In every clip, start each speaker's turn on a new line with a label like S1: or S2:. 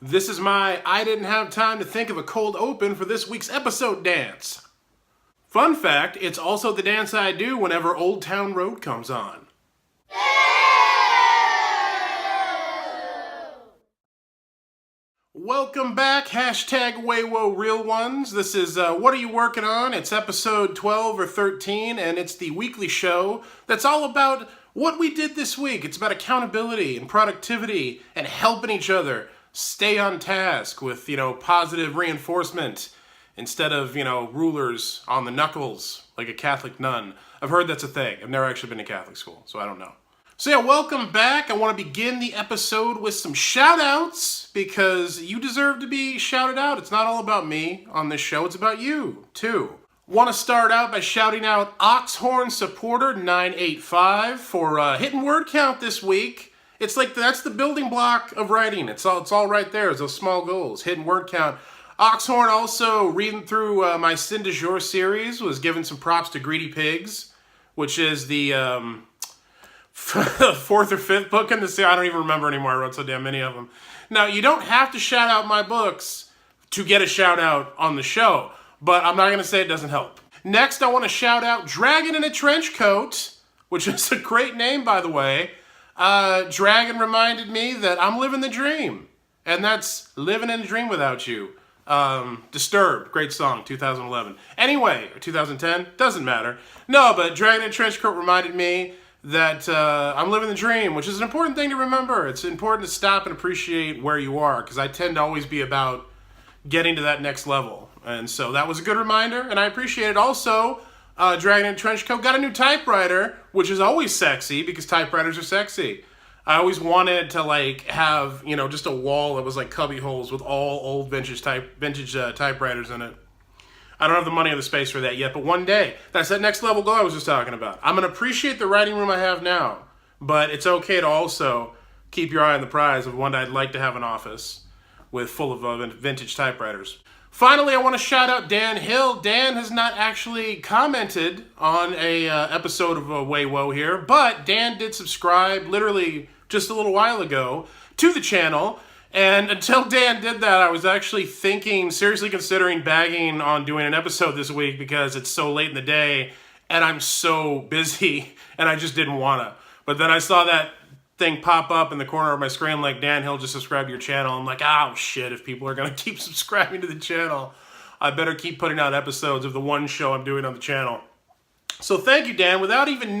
S1: This is my I didn't have time to think of a cold open for this week's episode dance. Fun fact, it's also the dance I do whenever Old Town Road comes on. Welcome back, hashtag Waywo Real Ones. This is What Are You Working On? It's episode 12 or 13, and it's the weekly show that's all about what we did this week. It's about accountability and productivity and helping each other stay on task with, positive reinforcement instead of, rulers on the knuckles like a Catholic nun. I've heard that's a thing. I've never actually been to Catholic school, so I don't know. So yeah, welcome back. I want to begin the episode with some shout-outs because you deserve to be shouted out. It's not all about me on this show. It's about you, too. Want to start out by shouting out Oxhorn Supporter 985 for hitting word count this week. It's like that's the building block of writing. It's all right there. It's those small goals, hitting word count. Oxhorn also, reading through my Sin du Jour series, was giving some props to Greedy Pigs, which is the fourth or fifth book in the series. I don't even remember anymore. I wrote so damn many of them. Now, you don't have to shout out my books to get a shout out on the show, but I'm not going to say it doesn't help. Next, I want to shout out Dragon in a Trench Coat, which is a great name, by the way. Dragon reminded me that I'm living the dream, and that's Living in a Dream Without You. Disturbed, great song, 2011. Anyway, 2010, doesn't matter. No, but Dragon in a Trench Coat reminded me that I'm living the dream, which is an important thing to remember. It's important to stop and appreciate where you are, because I tend to always be about getting to that next level. And so that was a good reminder, and I appreciate it. Also, Dragon in a Trench Coat got a new typewriter, which is always sexy, because typewriters are sexy. I always wanted to have, just a wall that was like cubby holes with all old vintage typewriters in it. I don't have the money or the space for that yet, but one day, that's that next level goal I was just talking about. I'm going to appreciate the writing room I have now, but it's okay to also keep your eye on the prize of one day I'd like to have an office full of vintage typewriters. Finally, I want to shout out Dan Hill. Dan has not actually commented on a episode of Waywo here, but Dan did subscribe literally just a little while ago to the channel. And until Dan did that, I was actually seriously considering bagging on doing an episode this week because it's so late in the day and I'm so busy and I just didn't want to. But then I saw that thing pop up in the corner of my screen like, Dan Hill just subscribed to your channel. I'm like, oh shit, if people are going to keep subscribing to the channel, I better keep putting out episodes of the one show I'm doing on the channel. So thank you, Dan, without even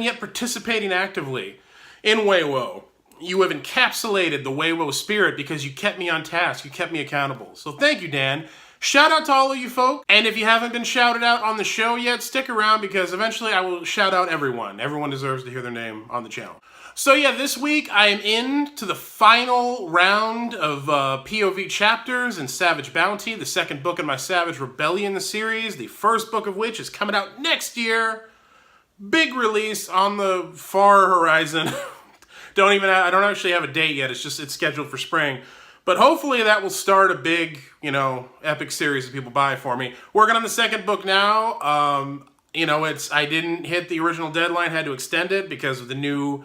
S1: yet participating actively in Waywo. You have encapsulated the Waywo spirit because you kept me on task. You kept me accountable. So thank you, Dan. Shout out to all of you folks. And if you haven't been shouted out on the show yet, stick around because eventually I will shout out everyone. Everyone deserves to hear their name on the channel. So yeah, this week I am into the final round of POV chapters in Savage Bounty, the second book in my Savage Rebellion series, the first book of which is coming out next year. Big release on the far horizon. I don't actually have a date yet. It's scheduled for spring. But hopefully that will start a big, epic series that people buy for me. Working on the second book now. I didn't hit the original deadline, had to extend it because of the new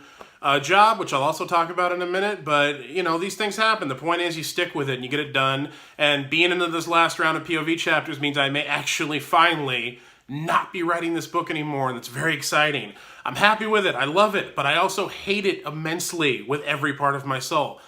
S1: job, which I'll also talk about in a minute. But, these things happen. The point is you stick with it and you get it done. And being into this last round of POV chapters means I may actually finally not be writing this book anymore, and it's very exciting. I'm happy with it. I love it, but I also hate it immensely with every part of my soul.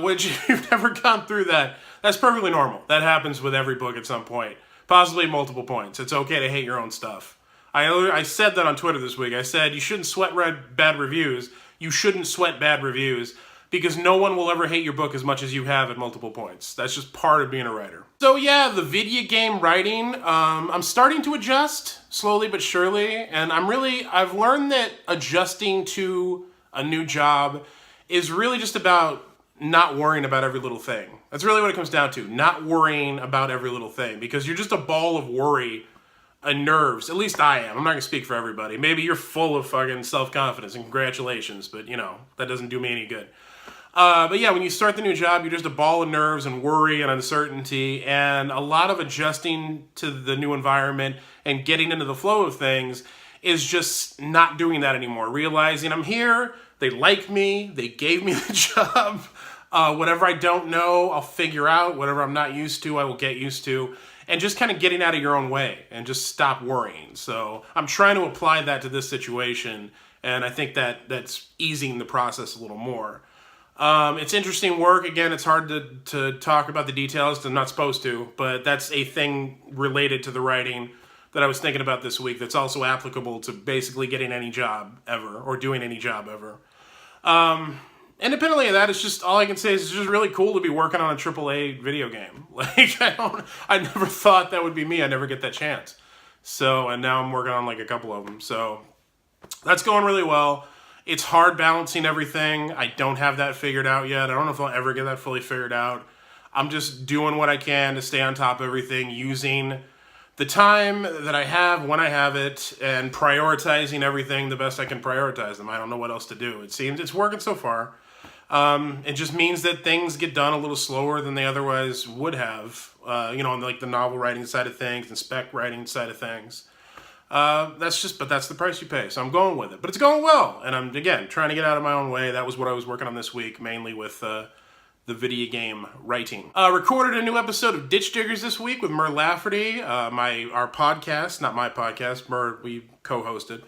S1: Which, if you've never gone through that, that's perfectly normal. That happens with every book at some point, possibly multiple points. It's okay to hate your own stuff. I said that on Twitter this week. I said you shouldn't sweat bad reviews. You shouldn't sweat bad reviews because no one will ever hate your book as much as you have at multiple points. That's just part of being a writer. So yeah, the video game writing, I'm starting to adjust slowly but surely, and I've learned that adjusting to a new job is really just about not worrying about every little thing. That's really what it comes down to, not worrying about every little thing, because you're just a ball of worry and nerves. At least I am. I'm not going to speak for everybody. Maybe you're full of fucking self-confidence, and congratulations, but that doesn't do me any good. But yeah, when you start the new job, you're just a ball of nerves and worry and uncertainty and a lot of adjusting to the new environment and getting into the flow of things is just not doing that anymore. Realizing I'm here, they like me, they gave me the job, Whatever I don't know, I'll figure out. Whatever I'm not used to, I will get used to. And just kind of getting out of your own way and just stop worrying. So I'm trying to apply that to this situation, and I think that's easing the process a little more. It's interesting work. Again, it's hard to talk about the details. I'm not supposed to, but that's a thing related to the writing that I was thinking about this week that's also applicable to basically getting any job ever or doing any job ever. Independently of that, it's just, all I can say is it's just really cool to be working on a AAA video game. Like, I never thought that would be me. I never get that chance. So, and now I'm working on like a couple of them. So that's going really well. It's hard balancing everything. I don't have that figured out yet. I don't know if I'll ever get that fully figured out. I'm just doing what I can to stay on top of everything, using the time that I have when I have it, and prioritizing everything the best I can prioritize them. I don't know what else to do. It seems it's working so far. It just means that things get done a little slower than they otherwise would have, on like the novel writing side of things and spec writing side of things. But that's the price you pay. So I'm going with it, but it's going well. And I'm, again, trying to get out of my own way. That was what I was working on this week, mainly with, the video game writing. Recorded a new episode of Ditch Diggers this week with Mur Lafferty, our podcast, not my podcast. Mur, we co-hosted.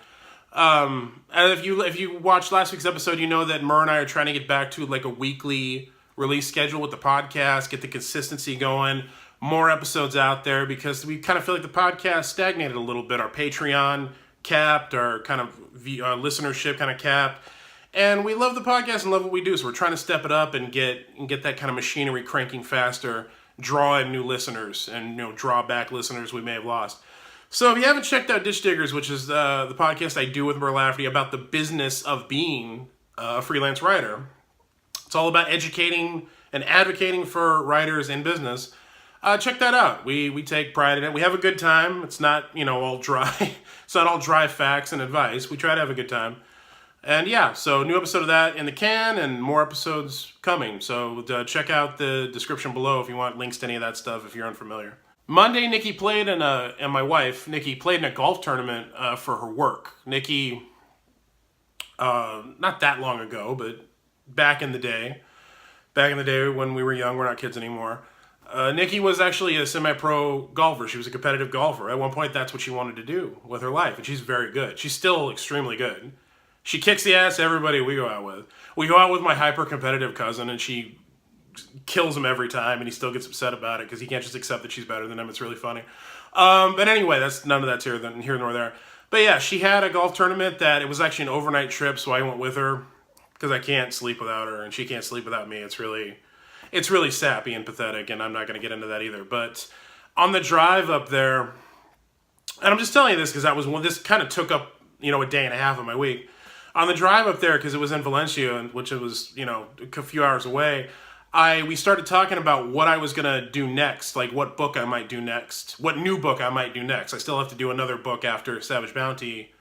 S1: And if you watched last week's episode, you know that Mur and I are trying to get back to like a weekly release schedule with the podcast, get the consistency going, more episodes out there, because we kind of feel like the podcast stagnated a little bit. Our Patreon capped, our kind of listenership kind of capped. And we love the podcast and love what we do, so we're trying to step it up and get that kind of machinery cranking faster, draw in new listeners, and draw back listeners we may have lost. So if you haven't checked out Ditch Diggers, which is the podcast I do with Mur Lafferty about the business of being a freelance writer, it's all about educating and advocating for writers in business. Check that out. We take pride in it. We have a good time. It's not all dry. It's not all dry facts and advice. We try to have a good time. And yeah, so new episode of that in the can, and more episodes coming. So check out the description below if you want links to any of that stuff if you're unfamiliar. Monday, Nikki played and my wife, Nikki, played in a golf tournament for her work. Nikki, not that long ago, but back in the day when we were young, we're not kids anymore, Nikki was actually a semi-pro golfer. She was a competitive golfer. At one point, that's what she wanted to do with her life, and she's very good. She's still extremely good. She kicks the ass everybody we go out with. We go out with my hyper-competitive cousin, and she kills him every time, and he still gets upset about it because he can't just accept that she's better than him. It's really funny. But anyway, that's none of that's here nor there. But yeah, she had a golf tournament that it was actually an overnight trip, so I went with her because I can't sleep without her, and she can't sleep without me. It's really sappy and pathetic, and I'm not going to get into that either. But on the drive up there, and I'm just telling you this because this kind of took up a day and a half of my week. On the drive up there, because it was in Valencia, which it was a few hours away, we started talking about what I was going to do next, like what book I might do next, what new book I might do next. I still have to do another book after Savage Bounty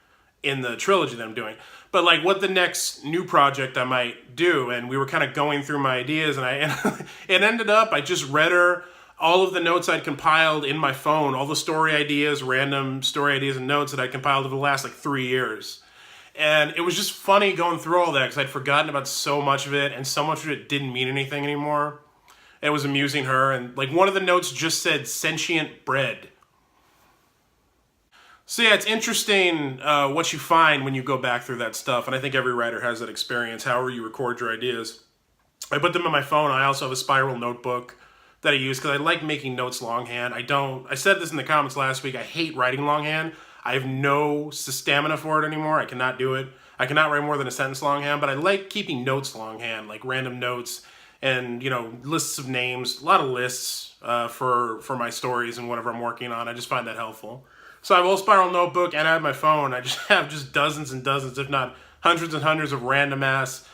S1: in the trilogy that I'm doing, but like what the next new project I might do. And we were kind of going through my ideas, and it ended up, I just read her all of the notes I'd compiled in my phone, all the story ideas, random story ideas and notes that I compiled over the last 3 years. And it was just funny going through all that because I'd forgotten about so much of it, and so much of it didn't mean anything anymore. It was amusing her, and like one of the notes just said sentient bread. So yeah, it's interesting what you find when you go back through that stuff, and I think every writer has that experience, however you record your ideas. I put them in my phone. I also have a spiral notebook that I use because I like making notes longhand. I said this in the comments last week, I hate writing longhand. I have no stamina for it anymore. I cannot do it. I cannot write more than a sentence longhand, but I like keeping notes longhand, like random notes and, lists of names, a lot of lists for my stories and whatever I'm working on. I just find that helpful. So I have a whole spiral notebook, and I have my phone. I just have dozens and dozens, if not hundreds and hundreds of random ass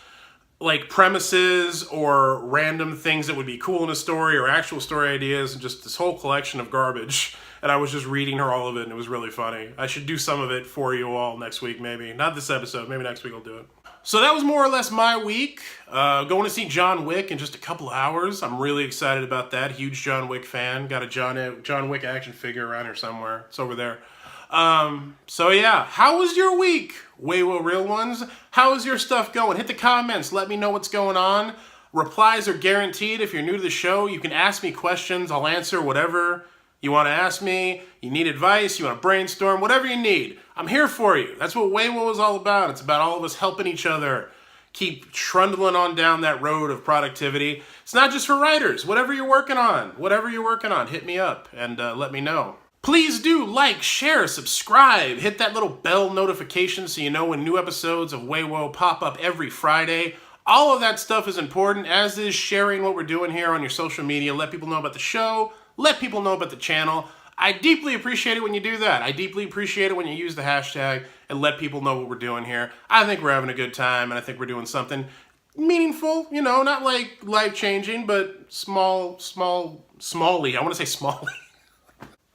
S1: like premises or random things that would be cool in a story or actual story ideas, and just this whole collection of garbage. And I was just reading her all of it, and it was really funny. I should do some of it for you all next week, maybe. Not this episode. Maybe next week I'll do it. So that was more or less my week. Going to see John Wick in just a couple of hours. I'm really excited about that. Huge John Wick fan. Got a John Wick action figure around here somewhere. It's over there. So yeah, how was your week? Way real ones. How is your stuff going? Hit the comments. Let me know what's going on. Replies are guaranteed. If you're new to the show, you can ask me questions. I'll answer whatever you want to ask me. You need advice, you want to brainstorm, whatever you need. I'm here for you. That's what Weiwo is all about. It's about all of us helping each other keep trundling on down that road of productivity. It's not just for writers. Whatever you're working on, hit me up and let me know. Please do like, share, subscribe, hit that little bell notification so you know when new episodes of Weiwo pop up every Friday. All of that stuff is important, as is sharing what we're doing here on your social media. Let people know about the show. Let people know about the channel. I deeply appreciate it when you do that. I deeply appreciate it when you use the hashtag and let people know what we're doing here. I think we're having a good time, and I think we're doing something meaningful, you know, not like life-changing, but smally. I want to say smally.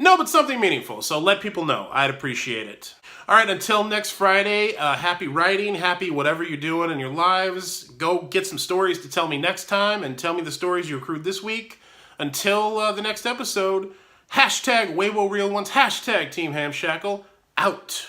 S1: No, but something meaningful, so let people know. I'd appreciate it. All right, until next Friday, happy writing, happy whatever you're doing in your lives. Go get some stories to tell me next time, and tell me the stories you accrued this week. Until the next episode, hashtag Weiwo Real Ones, hashtag Team Hamshackle, out.